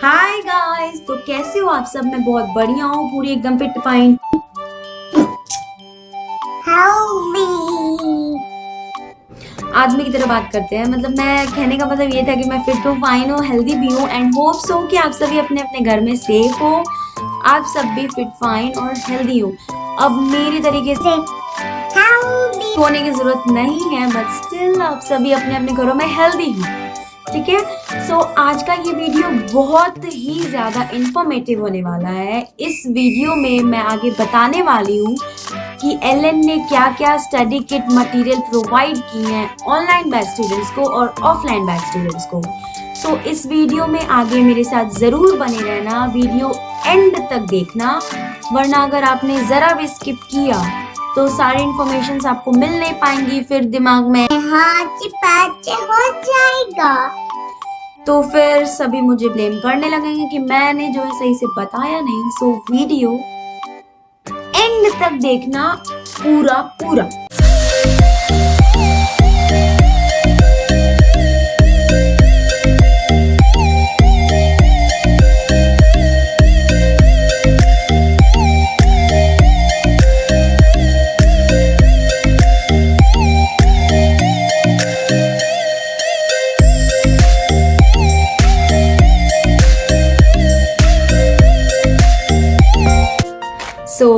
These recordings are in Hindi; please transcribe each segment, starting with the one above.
हाय गाइस, तो कैसे हो आप सब। मैं बहुत बढ़िया हूँ, पूरी एकदम फिट फाइन। आदमी की तरह बात करते हैं। मतलब मैं कहने का मतलब ये था कि मैं फिट हूँ, फाइन हूँ, हेल्दी भी हूँ एंड होप्स हो कि आप सभी अपने अपने घर में सेफ हो। आप सब भी फिट फाइन और हेल्दी हो। अब मेरे तरीके से होने की जरूरत नहीं है, बट स्टिल आप सभी अपने अपने घरों में हेल्दी हो। ठीक है। सो आज का ये वीडियो बहुत ही ज्यादा इंफॉर्मेटिव होने वाला है। इस वीडियो में मैं आगे बताने वाली हूँ कि एलएन ने क्या क्या स्टडी किट मटेरियल प्रोवाइड किए हैं ऑनलाइन बैच स्टूडेंट्स को और ऑफलाइन बैच स्टूडेंट्स को। सो इस वीडियो में आगे मेरे साथ जरूर बने रहना, वीडियो एंड तक देखना, वरना अगर आपने जरा भी स्किप किया तो सारी इन्फॉर्मेशन आपको मिल नहीं पाएंगी, फिर दिमाग में हो जाएगा, तो फिर सभी मुझे ब्लेम करने लगेंगे कि मैंने जो है सही से बताया नहीं। सो वीडियो एंड तक देखना पूरा पूरा।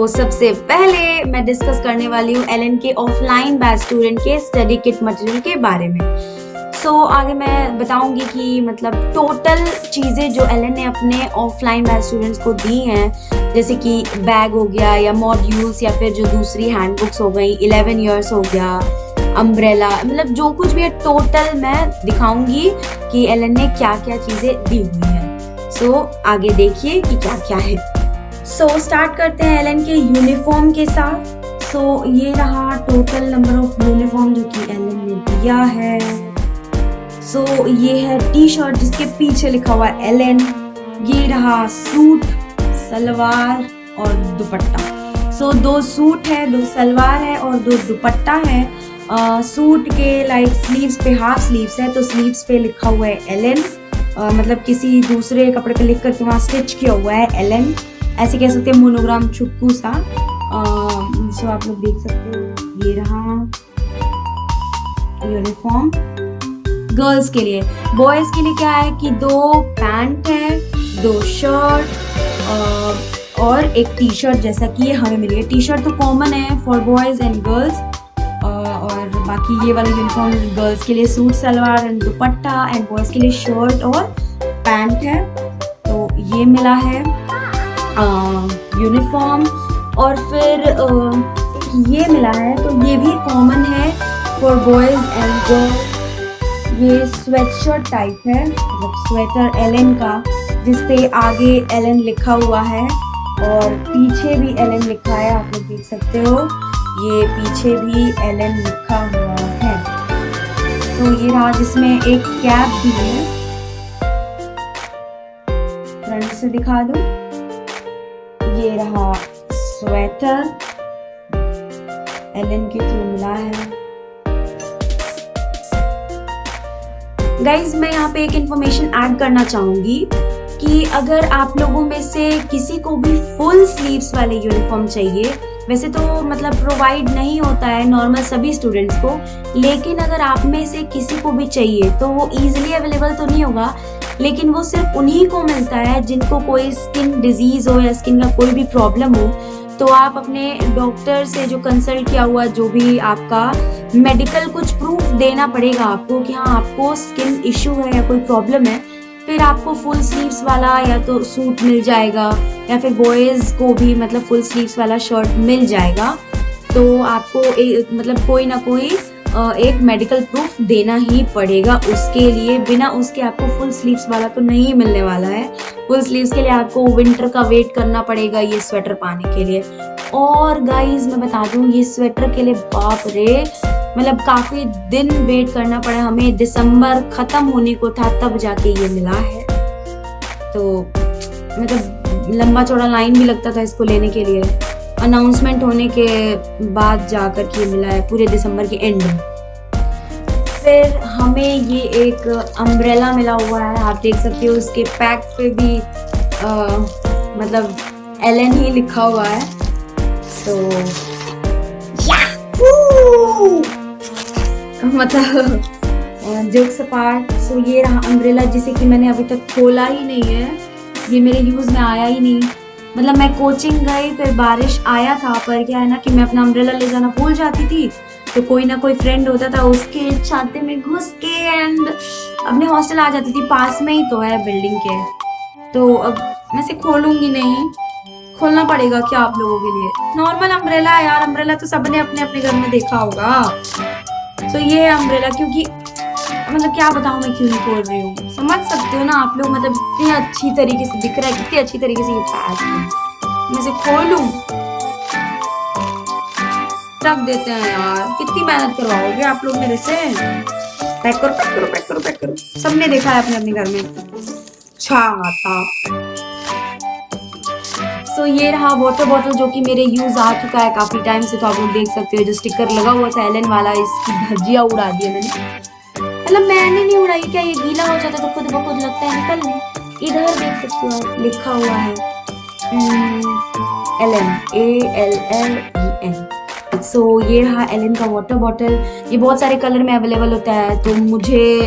सबसे पहले मैं डिस्कस करने वाली हूँ एलएन के ऑफलाइन बैच स्टूडेंट के स्टडी किट मटेरियल के बारे में। आगे मैं बताऊंगी कि मतलब टोटल चीजें जो एलएन ने अपने ऑफलाइन बैच स्टूडेंट्स को दी हैं, जैसे कि बैग हो गया या मॉड्यूल्स या फिर जो दूसरी हैंडबुक्स हो गई, 11 इयर्स हो गया, अम्ब्रेला, मतलब जो कुछ भी है टोटल मैं दिखाऊंगी कि एलएन ने क्या क्या चीजें दी हुई है। आगे देखिए कि क्या क्या है। स्टार्ट करते हैं एलएन के यूनिफॉर्म के साथ। ये रहा टोटल नंबर ऑफ यूनिफॉर्म जो कि एलएन ने दिया है। ये है टी शर्ट जिसके पीछे लिखा हुआ है एलएन। ये रहा सूट, सलवार और दुपट्टा। 2 सूट है, 2 सलवार है और 2 दुपट्टा है। सूट के लाइक स्लीव्स पे हाफ स्लीव्स है, तो स्लीव्स पे लिखा हुआ है एलएन, मतलब किसी दूसरे कपड़े पे लिख करके वहाँ स्टिच किया हुआ है एलएन, ऐसे कह सकते हैं मोनोग्राम चुटकू सा। आप लोग देख सकते हो। ये रहा यूनिफॉर्म गर्ल्स के लिए। बॉयज के लिए क्या है कि 2 पैंट है, 2 शर्ट और एक टी शर्ट, जैसा कि ये हमें मिली है। टी शर्ट तो कॉमन है फॉर बॉयज एंड गर्ल्स, और बाकी ये वाला यूनिफॉर्म गर्ल्स के लिए suit salwar and dupatta and boys के लिए शर्ट और पैंट है। तो ये मिला है यूनिफॉर्म। और फिर ये मिला है, तो ये भी कॉमन है फॉर बॉयज एंड गर्ल्स। ये स्वेटशर्ट टाइप है, मतलब स्वेटर एलएन का, जिसपे आगे एलएन लिखा हुआ है और पीछे भी एलएन लिखा है, आप लोग देख सकते हो। ये पीछे भी एलएन लिखा हुआ है। ये रहा, जिसमें एक कैप भी है। फ्रंट से दिखा दूं। ये रहा स्वेटर, एलएन के थ्रू मिला है। गाइज मैं यहाँ पे एक इंफॉर्मेशन ऐड करना चाहूंगी कि अगर आप लोगों में से किसी को भी फुल स्लीव्स वाले यूनिफॉर्म चाहिए, वैसे तो मतलब प्रोवाइड नहीं होता है नॉर्मल सभी स्टूडेंट्स को, लेकिन अगर आप में से किसी को भी चाहिए तो वो इजीली अवेलेबल तो नहीं होगा, लेकिन वो सिर्फ उन्हीं को मिलता है जिनको कोई स्किन डिजीज हो या स्किन का कोई भी प्रॉब्लम हो। तो आप अपने डॉक्टर से जो कंसल्ट किया हुआ, जो भी आपका मेडिकल कुछ प्रूफ देना पड़ेगा आपको कि हाँ आपको स्किन इश्यू है या कोई प्रॉब्लम है, फिर आपको फुल स्लीव्स वाला या तो सूट मिल जाएगा या फिर बॉयज को भी मतलब फुल स्लीव्स वाला शर्ट मिल जाएगा। तो आपको मतलब कोई ना कोई एक मेडिकल प्रूफ देना ही पड़ेगा उसके लिए, बिना उसके आपको फुल स्लीव्स वाला तो नहीं मिलने वाला है। फुल स्लीव्स के लिए आपको विंटर का वेट करना पड़ेगा ये स्वेटर पाने के लिए। और गाइज मैं बता दूं, ये स्वेटर के लिए बाप रे, मतलब काफी दिन वेट करना पड़ा हमें, दिसंबर खत्म होने को था तब जाके ये मिला है। तो मतलब लंबा चौड़ा लाइन भी लगता था इसको लेने के लिए, अनाउंसमेंट होने के बाद जाकर के मिला है पूरे दिसंबर के एंड में। फिर हमें ये एक अम्ब्रेला मिला हुआ है, आप देख सकते हो उसके पैक पे भी मतलब एलन ही लिखा हुआ है। तो मतलब जोक्स अपार्ट, सो ये रहा अम्ब्रेला जिसे कि मैंने अभी तक खोला ही नहीं है, ये मेरे यूज में आया ही नहीं। मतलब मैं कोचिंग गई, फिर बारिश आया था, पर क्या है ना कि मैं अपना अम्ब्रेला ले जाना भूल जाती थी, तो कोई ना कोई फ्रेंड होता था, उसके छाते में घुस के एंड अपने हॉस्टल आ जाती थी, पास में ही तो है बिल्डिंग के। तो अब मैं इसे खोलूंगी नहीं, खोलना पड़ेगा क्या आप लोगों के लिए। नॉर्मल अम्ब्रेला है यार, अम्ब्रेला तो सबने अपने अपने घर में देखा होगा। तो ये है अम्ब्रेला, क्योंकि मतलब क्या बताऊं मैं क्यों नहीं खोल रही हूँ, समझ सकते हो ना आप लोग, मतलब इतनी अच्छी तरीके से दिख रहा है, कितनी अच्छी तरीके से ये पैक है। मैं इसे खोलूं, रख देते हैं यार, कितनी मेहनत करवाओगे आप लोग मेरे से। पैक करो पैक करो पैक करो पैक करो, सबने देखा है अपने अपने घर में छाता। तो ये रहा वाटर बॉटल जो कि मेरे यूज आ चुका है काफी टाइम से, तो आप लोग देख सकते हो जो स्टिकर लगा हुआ था एलन वाला, इसकी धज्जियां उड़ा दी मैंने। मतलब मैंने नहीं उड़ाई, क्या ये गीला हो जाता तो खुद ब खुद लगता है निकलने। इधर देख सकते हो आप, लिखा हुआ है एलन, ALLEN। सो ये रहा एलन का वाटर बॉटल, ये बहुत सारे कलर में अवेलेबल होता है, तो मुझे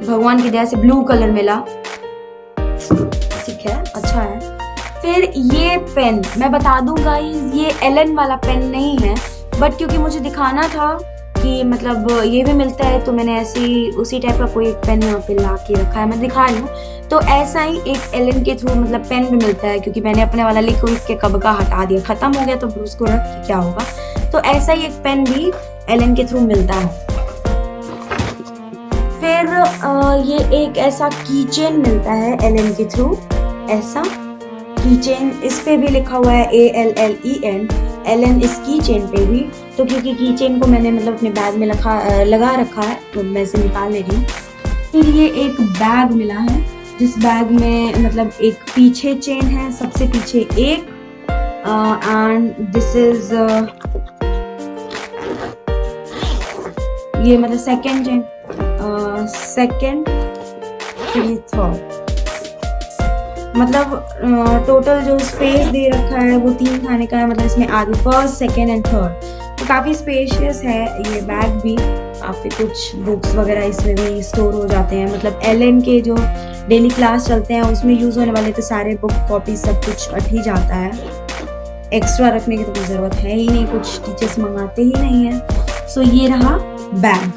भगवान की दया से ब्लू कलर मिला, ठीक है, अच्छा है। फिर ये पेन, मैं बता दूं गाइस ये एलन वाला पेन नहीं है, बट क्योंकि मुझे दिखाना था कि मतलब ये भी मिलता है, तो मैंने ऐसे ही उसी टाइप का कोई एक पेन यहाँ पे ला के रखा है, मैं दिखा रही हूँ। तो ऐसा ही एक एलन के थ्रू मतलब पेन भी मिलता है, क्योंकि मैंने अपने वाला लिख के कब का हटा दिया, खत्म हो गया, तो फिर उसको रख के क्या होगा। तो ऐसा ही एक पेन भी एलन के थ्रू मिलता है। फिर ये एक ऐसा कीचेन मिलता है एलन के थ्रू, ऐसा कीचेन, इस पे भी लिखा हुआ है ALLEN, एलन इस कीचेन पे भी। तो क्योंकि कीचेन को मैंने मतलब अपने बैग में लगा रखा है, तो मैं इसे निकाल ले रही हूँ। फिर ये एक बैग मिला है, जिस बैग में मतलब एक पीछे चेन है, सबसे पीछे एक, एंड दिस इज ये मतलब सेकेंड चेन, सेकेंड, फिर थर्ड, मतलब टोटल जो स्पेस दे रखा है वो 3 खाने का है, मतलब इसमें आगे फर्स्ट सेकेंड एंड थर्ड, तो काफ़ी स्पेशियस है ये बैग भी। काफ़ी कुछ बुक्स वगैरह इसमें भी स्टोर हो जाते हैं, मतलब एलन के जो डेली क्लास चलते हैं उसमें यूज़ होने वाले तो सारे बुक कॉपी सब कुछ अट ही जाता है, एक्स्ट्रा रखने की तो कोई ज़रूरत है ही नहीं, कुछ टीचर्स मंगाते ही नहीं है। सो ये रहा बैग,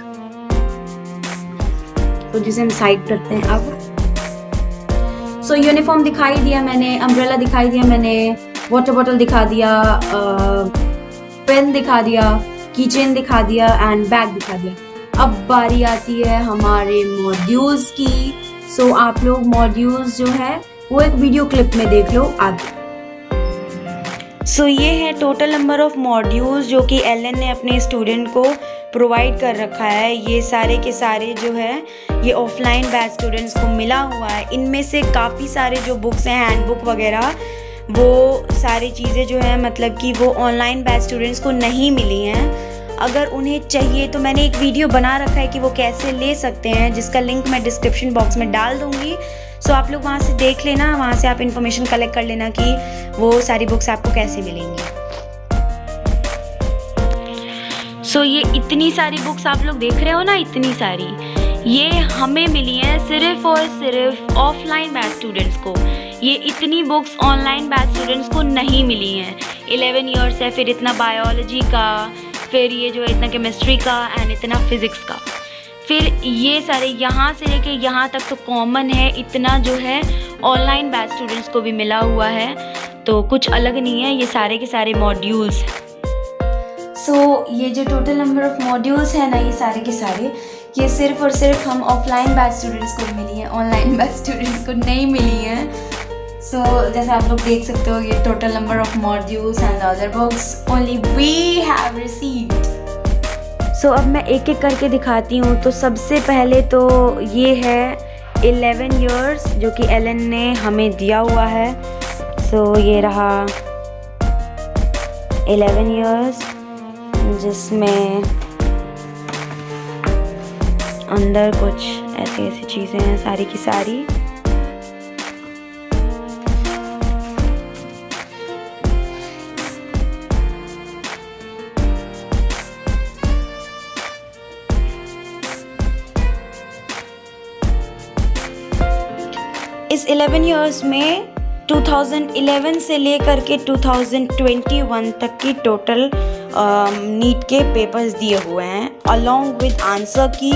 तो जिसे हम साइड करते हैं अब। सो यूनिफॉर्म दिखाई दिया मैंने, अम्ब्रेला दिखाई दिया मैंने, वाटर बॉटल दिखा दिया, पेन दिखा दिया, कीचेन दिखा दिया एंड बैग दिखा दिया। अब बारी आती है हमारे मॉड्यूल्स की। सो आप लोग मॉड्यूल्स जो है वो एक वीडियो क्लिप में देख लो आगे। सो ये है टोटल नंबर ऑफ मॉड्यूल्स जो कि एलन ने अपने स्टूडेंट को प्रोवाइड कर रखा है। ये सारे के सारे जो है ये ऑफलाइन बैच स्टूडेंट्स को मिला हुआ है। इनमें से काफ़ी सारे जो बुक्स हैं, हैंडबुक वगैरह, वो सारी चीज़ें जो है मतलब कि वो ऑनलाइन बैच स्टूडेंट्स को नहीं मिली हैं। अगर उन्हें चाहिए तो मैंने एक वीडियो बना रखा है कि वो कैसे ले सकते हैं, जिसका लिंक मैं डिस्क्रिप्शन बॉक्स में डाल दूँगी। सो आप लोग वहाँ से देख लेना, वहाँ से आप इन्फॉर्मेशन कलेक्ट कर लेना कि वो सारी बुक्स आपको कैसे मिलेंगी। सो ये इतनी सारी बुक्स आप लोग देख रहे हो ना, इतनी सारी, ये हमें मिली हैं सिर्फ और सिर्फ ऑफलाइन बैच स्टूडेंट्स को। ये इतनी बुक्स ऑनलाइन बैच स्टूडेंट्स को नहीं मिली हैं। 11 ईयर्स है, फिर इतना बायोलॉजी का, फिर ये जो है इतना केमिस्ट्री का एंड इतना फिज़िक्स का, फिर ये सारे यहाँ से लेके यहाँ तक तो कॉमन है। इतना जो है ऑनलाइन बैच स्टूडेंट्स को भी मिला हुआ है, तो कुछ अलग नहीं है, ये सारे के सारे मॉड्यूल्स हैं। सो ये जो टोटल नंबर ऑफ मॉड्यूल्स हैं ना, ये सारे के सारे ये सिर्फ और सिर्फ हम ऑफलाइन बैच स्टूडेंट्स को मिली हैं, ऑनलाइन बैच स्टूडेंट्स को नहीं मिली हैं। सो जैसे आप लोग देख सकते हो, ये total number of modules and other books only we have received. So अब मैं एक एक करके दिखाती हूँ। तो सबसे पहले तो ये है 11 ईयर्स जो कि एलन ने हमें दिया हुआ है। सो ये रहा 11 ईयर्स, जिसमें अंदर कुछ ऐसी ऐसी चीज़ें हैं सारी की सारी। इस 11 इयर्स में 2011 से लेकर के 2021 तक की टोटल नीट के पेपर्स दिए हुए हैं, अलॉन्ग विद आंसर की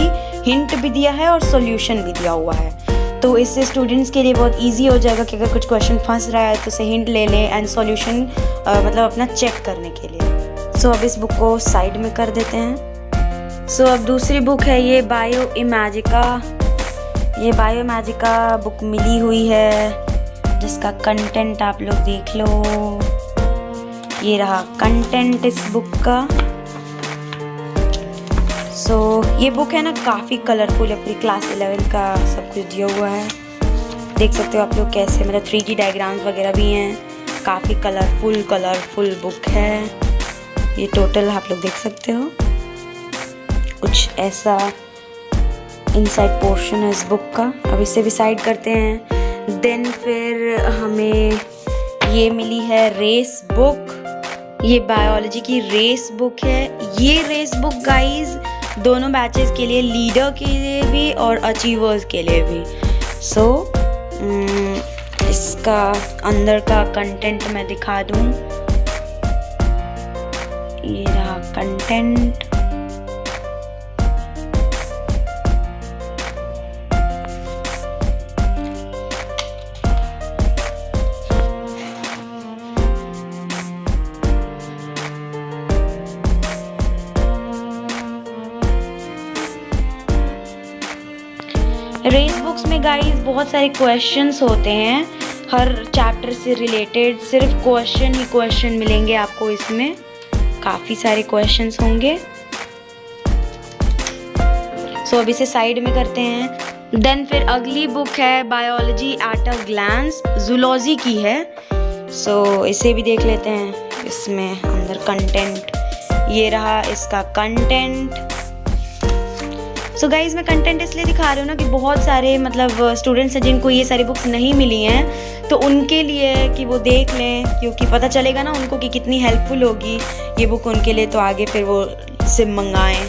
हिंट भी दिया है और सॉल्यूशन भी दिया हुआ है। तो इससे स्टूडेंट्स के लिए बहुत इजी हो जाएगा कि अगर कुछ क्वेश्चन फंस रहा है तो उसे हिंट ले लें एंड सॉल्यूशन मतलब अपना चेक करने के लिए। सो अब इस बुक को साइड में कर देते हैं। सो अब दूसरी बुक है ये बायोइमेजिका। ये बायोइमेजिका बुक मिली हुई है जिसका कंटेंट आप लोग देख लो। ये रहा कंटेंट इस बुक का। सो ये बुक है ना काफ़ी कलरफुल है, पूरी क्लास 11 का सब कुछ दिया हुआ है। देख सकते हो आप लोग कैसे मतलब 3D डायग्राम्स वगैरह भी हैं। काफ़ी कलरफुल बुक है ये। टोटल आप लोग देख सकते हो कुछ ऐसा इनसाइड पोर्शन है इस बुक का। अब इसे भी साइड करते हैं। देन फिर हमें ये मिली है रेस बुक। ये बायोलॉजी की रेस बुक है। ये रेस बुक गाइस दोनों बैचेस के लिए, लीडर के लिए भी और अचीवर्स के लिए भी। सो इसका अंदर का कंटेंट मैं दिखा दूँ। ये रहा कंटेंट। रेस बुक्स में गाइस बहुत सारे क्वेश्चंस होते हैं हर चैप्टर से रिलेटेड। सिर्फ क्वेश्चन मिलेंगे आपको इसमें, काफ़ी सारे क्वेश्चंस होंगे। सो अब इसे साइड में करते हैं। देन फिर अगली बुक है biology at a glance, zoology की है। सो इसे भी देख लेते हैं। इसमें अंदर कंटेंट, ये रहा इसका कंटेंट। सो गाइज मैं कंटेंट इसलिए दिखा रही हूँ ना कि बहुत सारे मतलब स्टूडेंट्स हैं जिनको ये सारी बुक्स नहीं मिली हैं, तो उनके लिए कि वो देख लें, क्योंकि पता चलेगा ना उनको कि कितनी हेल्पफुल होगी ये बुक उनके लिए, तो आगे फिर वो सिम मंगाएं।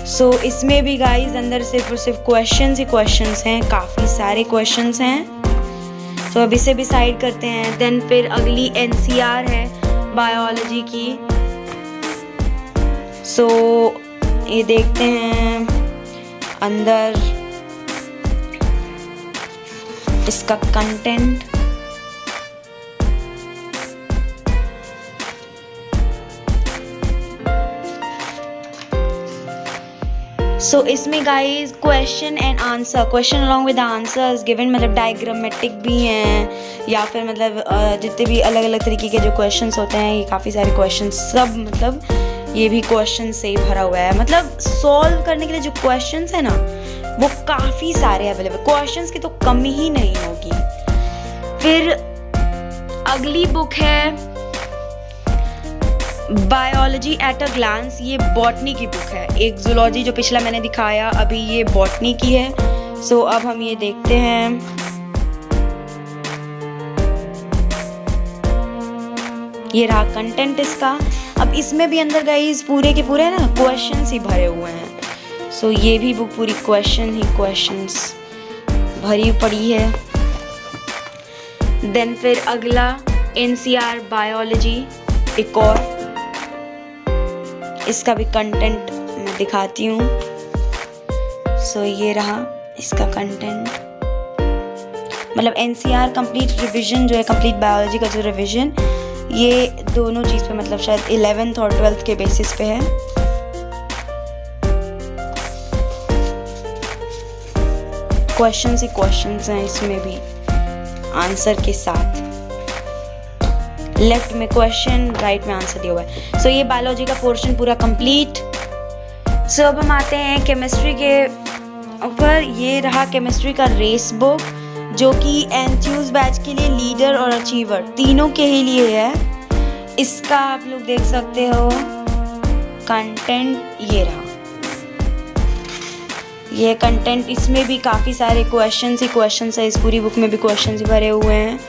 सो इसमें भी गाइज अंदर सिर्फ और सिर्फ क्वेश्चंस ही क्वेश्चंस हैं, काफ़ी सारे क्वेश्चंस हैं। सो अब इसे भी साइड करते हैं। देन फिर अगली NCR है बायोलॉजी की। सो ये देखते हैं अंदर इसका कंटेंट। सो इसमें guys question and answer, question along with answers given, मतलब डायग्रामेटिक भी हैं या फिर मतलब जितने भी अलग अलग तरीके के जो क्वेश्चंस होते हैं, ये काफ़ी सारे क्वेश्चंस सब मतलब ये भी क्वेश्चन से ही भरा हुआ है। मतलब सॉल्व करने के लिए जो क्वेश्चंस है ना वो काफ़ी सारे अवेलेबल, क्वेश्चंस की तो कमी ही नहीं होगी। फिर अगली बुक है बायोलॉजी एट अ ग्लांस। ये बॉटनी की बुक है। एक जूलॉजी जो पिछला मैंने दिखाया, अभी ये बॉटनी की है। सो अब हम ये देखते हैं। ये रहा कंटेंट इसका। अब इसमें भी अंदर गाइस पूरे के पूरे ना क्वेश्चंस ही भरे हुए हैं। सो ये भी बुक पूरी क्वेश्चंस भरी पड़ी है। देन फिर अगला NCR बायोलॉजी एक और, इसका भी कंटेंट मैं दिखाती हूँ। सो ये रहा इसका कंटेंट। मतलब NCR कंप्लीट रिवीजन जो है, कंप्लीट बायोलॉजी का जो रिवीजन, ये दोनों चीज़ पे मतलब शायद 11th और 12th के बेसिस पे है। क्वेश्चंस ही क्वेश्चंस हैं इसमें भी आंसर के साथ। लेफ्ट में क्वेश्चन, राइट में आंसर दिया हुआ है। सो ये बायोलॉजी का पोर्शन पूरा कंप्लीट। सो अब हम आते हैं केमिस्ट्री के ऊपर। ये रहा केमिस्ट्री का रेस बुक, जो कि एंथ्यूज बैच के लिए, लीडर और अचीवर तीनों के ही लिए है। इसका आप लोग देख सकते हो कंटेंट, ये रहा। ये कंटेंट, इसमें भी काफ़ी सारे क्वेश्चन ही क्वेश्चन है, इस पूरी बुक में भी क्वेश्चन ही भरे हुए हैं।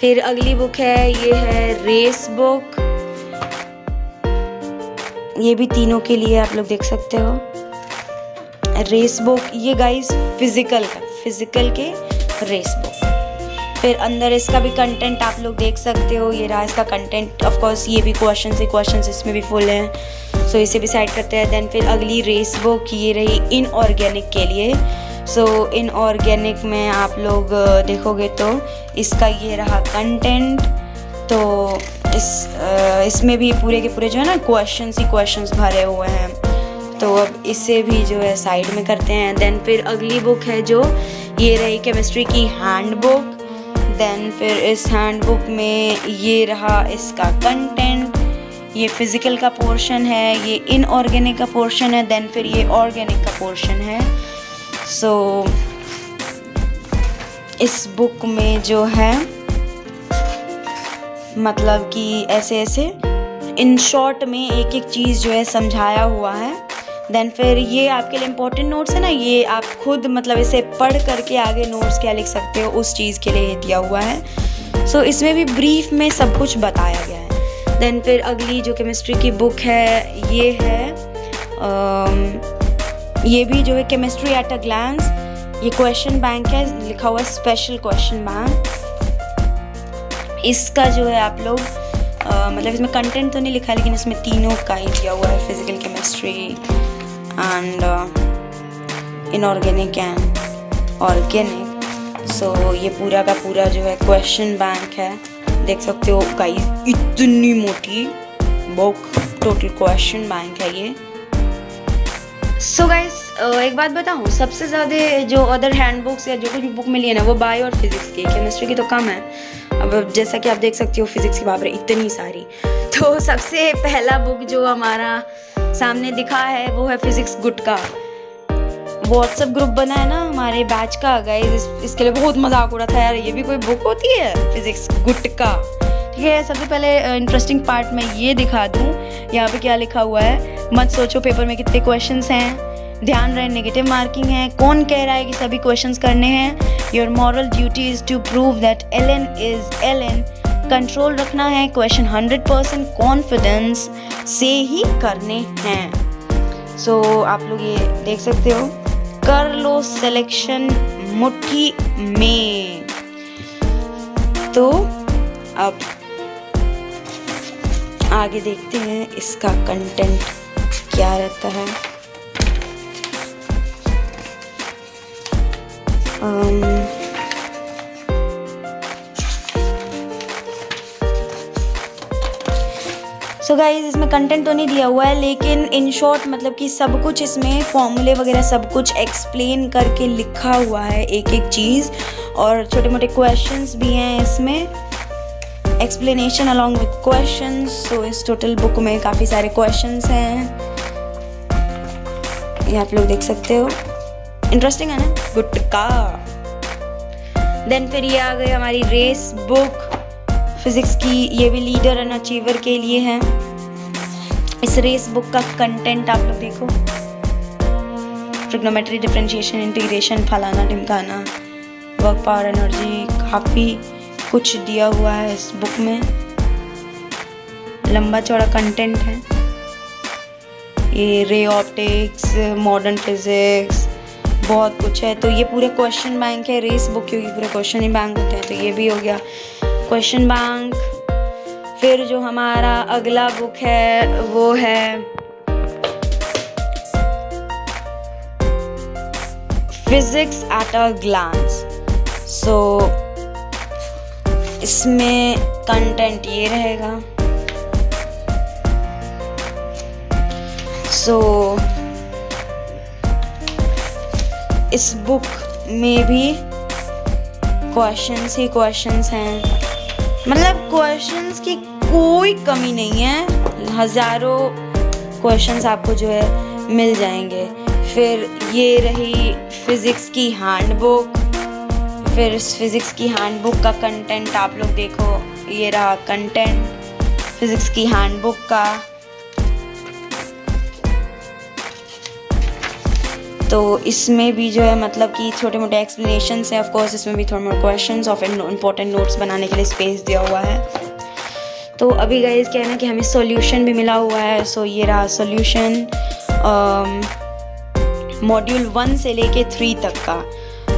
फिर अगली बुक है, ये है रेस बुक। ये भी तीनों के लिए आप लोग देख सकते हो। रेस बुक ये गाइस फिजिकल के रेस बुक। फिर अंदर इसका भी कंटेंट आप लोग देख सकते हो, ये रहा इसका कंटेंट। ऑफ कोर्स ये भी क्वेश्चन इसमें भी फुल हैं, सो इसे भी साइड करते हैं। देन फिर अगली रेस बुक ये रही इनऑर्गेनिक के लिए। सो इनऑर्गेनिक में आप लोग देखोगे तो इसका ये रहा कंटेंट। तो इसमें भी पूरे के पूरे जो है ना क्वेश्चंस भरे हुए हैं। तो अब इसे भी जो है साइड में करते हैं। देन फिर अगली बुक है जो ये रही केमिस्ट्री की हैंडबुक। देन फिर इस हैंडबुक में ये रहा इसका कंटेंट। ये फिजिकल का पोर्शन है, ये इनऑर्गेनिक का पोर्शन है, देन फिर ये ऑर्गेनिक का पोर्शन है। सो इस बुक में जो है मतलब कि ऐसे इन शॉर्ट में एक एक चीज़ जो है समझाया हुआ है। देन फिर ये आपके लिए इम्पोर्टेंट नोट्स है ना, ये आप खुद मतलब इसे पढ़ करके आगे नोट्स क्या लिख सकते हो उस चीज़ के लिए दिया हुआ है। सो इसमें भी ब्रीफ में सब कुछ बताया गया है। देन फिर अगली जो केमिस्ट्री की बुक है ये है ये भी जो है केमिस्ट्री एट अ ग्लांस। ये क्वेश्चन बैंक है, लिखा हुआ स्पेशल क्वेश्चन बैंक। इसका जो है आप लोग मतलब इसमें कंटेंट तो नहीं लिखा है, लेकिन इसमें तीनों का ही दिया हुआ है, physical, chemistry and inorganic and organic. So ये पूरा का पूरा जो है क्वेश्चन बैंक है, देख सकते हो गाइस, इतनी मोटी बुक, टोटल क्वेश्चन बैंक है ये। सो गाइस एक बात बताऊँ, सबसे ज़्यादा जो अदर हैंड बुक्स या जो कुछ भी बुक मिली है ना वो बायो और फिजिक्स की, केमिस्ट्री की तो कम है। अब जैसा कि आप देख सकते हो फिजिक्स की बात है इतनी सारी। तो सबसे पहला बुक जो हमारा सामने दिखा है वो है फिजिक्स गुटका। व्हाट्सएप ग्रुप बना है ना हमारे बैच का गाइस, इसके लिए बहुत मजाक उड़ा था यार, ये भी कोई बुक होती है फिजिक्स गुटका। ठीक है, सबसे पहले इंटरेस्टिंग पार्ट मैं ये दिखा दूँ, यहाँ पे क्या लिखा हुआ है। मत सोचो पेपर में कितने क्वेश्चंस हैं, ध्यान रहे नेगेटिव मार्किंग है। कौन कह रहा है कि सभी क्वेश्चंस करने हैं? Your moral duty is to prove that Allen is Allen. Control रखना है, क्वेश्चन 100% कॉन्फिडेंस से ही करने हैं। सो आप लोग ये देख सकते हो, कर लो सिलेक्शन मुट्ठी में। तो अब आगे देखते हैं इसका कंटेंट क्या रहता है। सो गाइज इसमें कंटेंट तो नहीं दिया हुआ है, लेकिन इन शॉर्ट मतलब कि सब कुछ इसमें फॉर्मूले वगैरह सब कुछ एक्सप्लेन करके लिखा हुआ है, एक एक चीज़, और छोटे मोटे क्वेश्चंस भी हैं इसमें, एक्सप्लेनेशन अलॉन्ग विद क्वेश्चंस। सो इस टोटल बुक में काफ़ी सारे क्वेश्चंस हैं, ये आप लोग देख सकते हो। इंटरेस्टिंग है ना, गुटका। देन फिर ये आ गई हमारी रेस बुक फिजिक्स की, ये भी लीडर एंड अचीवर के लिए है। इस रेस बुक का कंटेंट आप लोग देखो, ट्रिग्नोमेट्री, डिफरेंशिएशन, इंटीग्रेशन, फलाना ढिमकाना, वर्क, पावर, एनर्जी, काफ़ी कुछ दिया हुआ है इस बुक में। लंबा चौड़ा कंटेंट है, ये रे ऑप्टिक्स, मॉडर्न फिजिक्स, बहुत कुछ है। तो ये पूरे क्वेश्चन बैंक है रेस बुक, क्योंकि पूरे क्वेश्चन ही बैंक होते हैं, तो ये भी हो गया क्वेश्चन बैंक। फिर जो हमारा अगला बुक है वो है फिजिक्स एट अ ग्लांस। सो इसमें कंटेंट ये रहेगा। सो इस बुक में भी क्वेश्चंस ही क्वेश्चंस हैं, मतलब क्वेश्चंस की कोई कमी नहीं है, हज़ारों क्वेश्चंस आपको जो है मिल जाएंगे। फिर ये रही फिज़िक्स की हैंडबुक। फिर इस फिज़िक्स की हैंडबुक का कंटेंट आप लोग देखो, ये रहा कंटेंट फिज़िक्स की हैंडबुक का। तो इसमें भी जो है मतलब कि छोटे मोटे एक्सप्लेनेशंस हैं। ऑफ कोर्स इसमें भी थोड़े मोटे क्वेश्चंस और फिर इंपॉर्टेंट नोट्स बनाने के लिए स्पेस दिया हुआ है। तो अभी गाइस क्या है ना कि हमें सॉल्यूशन भी मिला हुआ है। सो ये रहा सॉल्यूशन मॉड्यूल 1 से लेके 3 तक का।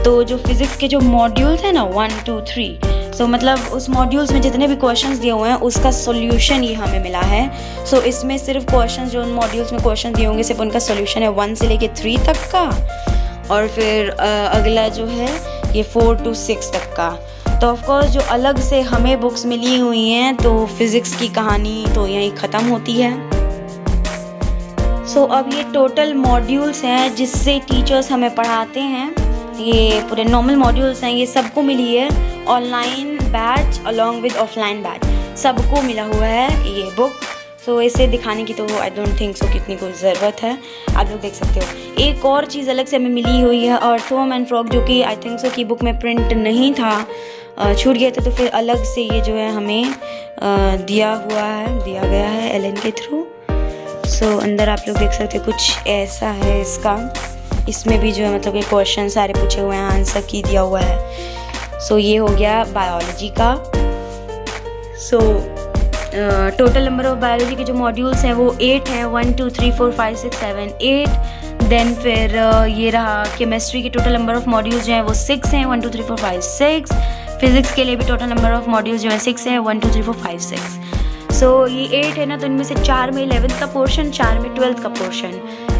तो जो फिज़िक्स के जो मॉड्यूल्स हैं ना 1 2 3, सो मतलब उस मॉड्यूल्स में जितने भी क्वेश्चंस दिए हुए हैं उसका सॉल्यूशन ये हमें मिला है। सो इसमें सिर्फ क्वेश्चंस जो उन मॉड्यूल्स में क्वेश्चन दिए होंगे सिर्फ उनका सॉल्यूशन है 1 से लेके 3 तक का, और फिर अगला जो है ये 4 to 6 तक का। तो ऑफ कोर्स जो अलग से हमें बुक्स मिली हुई हैं तो फिज़िक्स की कहानी तो यहीं ख़त्म होती है। सो अब ये टोटल मॉड्यूल्स हैं जिससे टीचर्स हमें पढ़ाते हैं। ये पूरे नॉर्मल मॉड्यूल्स हैं, ये सबको मिली है online batch along with offline batch, सबको मिला हुआ है ये बुक। सो इसे दिखाने की तो आई डोंट थिंक सो कितनी कोई ज़रूरत है, आप लोग देख सकते हो। एक और चीज़ अलग से हमें मिली हुई है अर्थवर्म एंड फ्रॉग, जो कि आई थिंक सो की बुक में प्रिंट नहीं था, छूट गया था, तो फिर अलग से ये जो है हमें दिया गया है एलन के थ्रू। सो अंदर आप लोग देख सकते हो कुछ ऐसा है इसका। इसमें भी जो है मतलब ये क्वेश्चन सारे पूछे हुए हैं, आंसर की दिया हुआ है। सो ये हो गया बायोलॉजी का। So total number of biology के जो मॉड्यूल्स हैं वो 8 हैं, 1 2 3 4 5 6 7 8। देन फिर ये रहा केमिस्ट्री के टोटल नंबर ऑफ मॉड्यूल्स जो हैं वो 6 हैं, 1 2 3 4 5 6। फिजिक्स के लिए भी टोटल नंबर ऑफ मॉड्यूल्स जो है 6 हैं, 1 2 3 4 5 6। सो ये 8 है ना, तो इनमें से 4 में 11th का पोर्शन, 4 में 12th का पोर्शन।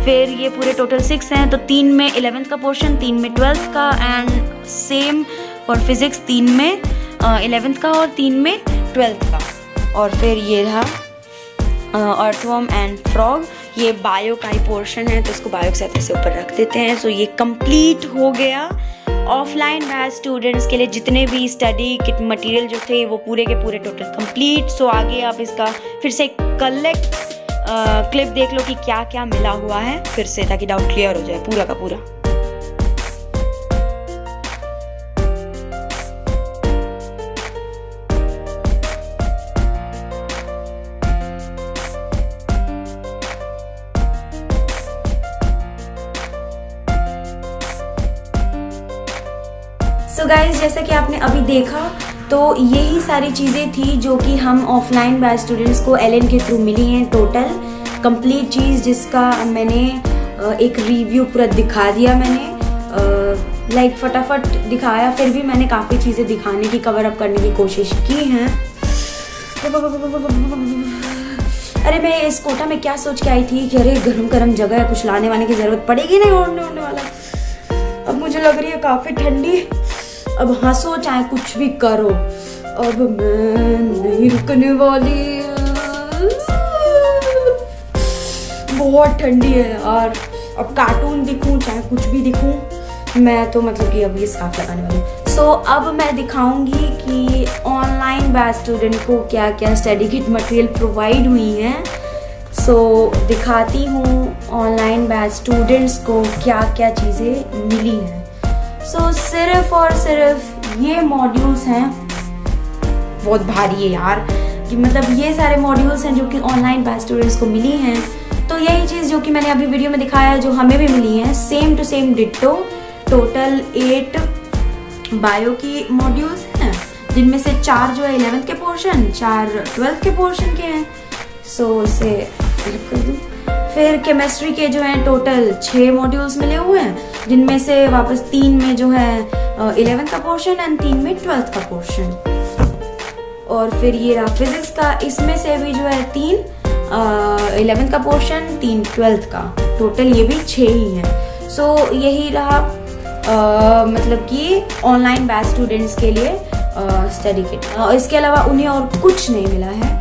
फिर ये पूरे टोटल 6 हैं, तो 3 में 11th का पोर्शन, 3 में 12th का, एंड सेम फॉर फिज़िक्स 3 में 11th का और 3 में 12th का। और फिर ये रहा अर्थवर्म एंड फ्रॉग, ये बायो का ही पोर्शन है, तो इसको बायो के साथ ऐसे ऊपर रख देते हैं। सो ये कंप्लीट हो गया ऑफलाइन बैच स्टूडेंट्स के लिए। जितने भी स्टडी किट मटेरियल जो थे वो पूरे के पूरे टोटल कंप्लीट। सो आगे आप इसका फिर से कलेक्ट क्लिप देख लो कि क्या क्या मिला हुआ है फिर से, ताकि डाउट क्लियर हो जाए पूरा का पूरा। सो गाइज जैसा कि आपने अभी देखा तो यही सारी चीज़ें थी जो कि हम ऑफलाइन बैच स्टूडेंट्स को एलन के थ्रू मिली हैं, टोटल कंप्लीट चीज़, जिसका मैंने एक रिव्यू पूरा दिखा दिया। मैंने लाइक फटाफट दिखाया, फिर भी मैंने काफ़ी चीज़ें दिखाने की, कवर अप करने की कोशिश की हैं। अरे मैं इस कोटा में क्या सोच के आई थी कि अरे गरम गरम जगह है, कुछ लाने वाने की ज़रूरत पड़ेगी नहीं, ओढ़ने वाला। अब मुझे लग रही है काफ़ी ठंडी, अब हंसो चाहे कुछ भी करो, अब मैं नहीं रुकने वाली। बहुत ठंडी है यार, अब कार्टून दिखूं चाहे कुछ भी दिखूं, मैं तो मतलब कि अब ये स्कार्फ लगाने वाली हूँ। सो अब मैं दिखाऊंगी कि ऑनलाइन बैच स्टूडेंट को क्या क्या स्टडी किट मटेरियल प्रोवाइड हुई हैं। सो दिखाती हूँ ऑनलाइन बैच स्टूडेंट्स को क्या क्या चीज़ें मिली हैं। सो सिर्फ और सिर्फ ये मॉड्यूल्स हैं, बहुत भारी है यार, कि मतलब ये सारे मॉड्यूल्स हैं जो कि ऑनलाइन बैच स्टूडेंट्स को मिली हैं। तो यही चीज़ जो कि मैंने अभी वीडियो में दिखाया जो हमें भी मिली हैं, same to same ditto. Total 8 bio की मॉड्यूल्स हैं, जिनमें से 4 जो है 11th के पोर्शन, 4 12th के पोर्शन के हैं। सो इसे कर दूँ। फिर केमिस्ट्री के जो हैं टोटल 6 मॉड्यूल्स मिले हुए हैं, जिनमें से वापस 3 में जो है 11th का पोर्शन एंड 3 में 12th का पोर्शन। और फिर ये रहा फिजिक्स का, इसमें से भी जो है 3 11th का पोर्शन, 3 12th का, टोटल ये भी 6 ही हैं। सो यही रहा मतलब कि ऑनलाइन बैच स्टूडेंट्स के लिए स्टडी किट। इसके अलावा उन्हें और कुछ नहीं मिला है।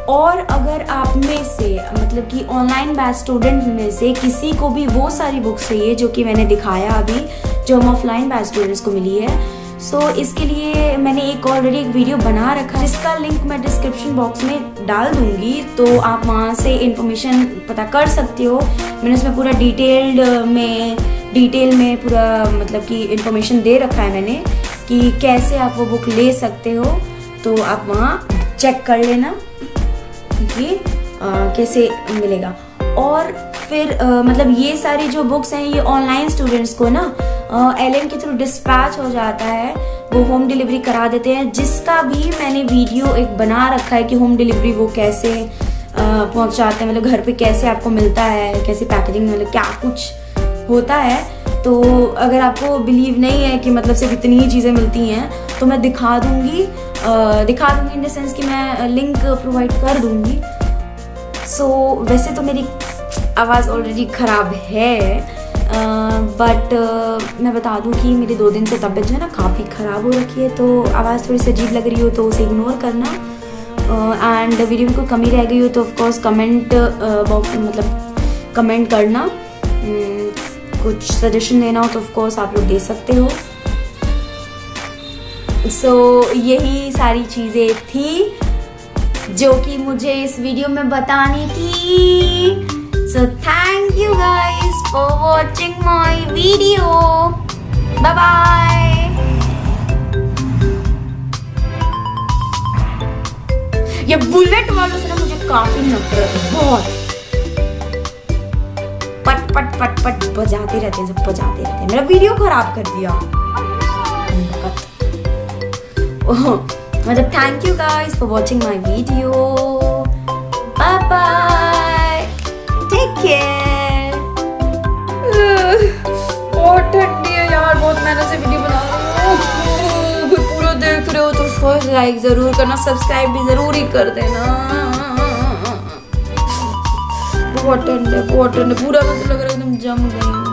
और अगर आप में से मतलब कि ऑनलाइन बैच स्टूडेंट में से किसी को भी वो सारी बुक्स चाहिए जो कि मैंने दिखाया अभी, जो हम ऑफलाइन बैच स्टूडेंट्स को मिली है, सो इसके लिए मैंने एक ऑलरेडी एक वीडियो बना रखा है, जिसका लिंक मैं डिस्क्रिप्शन बॉक्स में डाल दूंगी, तो आप वहाँ से इन्फॉर्मेशन पता कर सकते हो। मैंने उसमें पूरा डिटेल में पूरा मतलब कि इन्फॉर्मेशन दे रखा है मैंने कि कैसे आप वो बुक ले सकते हो, तो आप वहाँ चेक कर लेना कि कैसे मिलेगा। और फिर मतलब ये सारी जो बुक्स हैं ये ऑनलाइन स्टूडेंट्स को ना LM के थ्रू डिस्पैच हो जाता है, वो होम डिलीवरी करा देते हैं, जिसका भी मैंने वीडियो एक बना रखा है कि होम डिलीवरी वो कैसे पहुंचाते हैं, मतलब घर पे कैसे आपको मिलता है, कैसे पैकेजिंग, मतलब क्या कुछ होता है। तो अगर आपको बिलीव नहीं है कि मतलब सिर्फ इतनी ही चीज़ें मिलती हैं तो मैं दिखा दूँगी इन द सेंस कि मैं लिंक प्रोवाइड कर दूँगी। सो वैसे तो मेरी आवाज़ ऑलरेडी ख़राब है, बट मैं बता दूँ कि मेरी 2 दिन से तबीयत जो है ना काफ़ी ख़राब हो रखी है, तो आवाज़ थोड़ी सी अजीब लग रही हो तो उसे इग्नोर करना। एंड वीडियो में कोई कमी रह गई हो तो ऑफकोर्स कमेंट बॉक्स मतलब कमेंट करना, कुछ सजेशन देना हो तो ऑफकोर्स आप लोग दे सकते हो। सो यही सारी चीज़ें थी जो कि मुझे इस वीडियो में बतानी थी। So thank you guys for watching my video, bye bye. ये बुलेट वालों से ना मुझे काफी नफरत है, बहुत। पट पट पट पट बजाते रहते हैं, सब बजाते रहते हैं, मेरा वीडियो खराब कर दिया। मतलब thank you guys for watching my video, bye bye, take care. बहुत ठंडी है यार, बहुत मेहनत से वीडियो बना रही हूँ। पूरा देख रहे हो तो फर्स्ट लाइक जरूर करना, सब्सक्राइब भी जरूर ही कर देना। बहुत ठंड है, पूरा मतलब लग रहा है एकदम जम गई हूँ।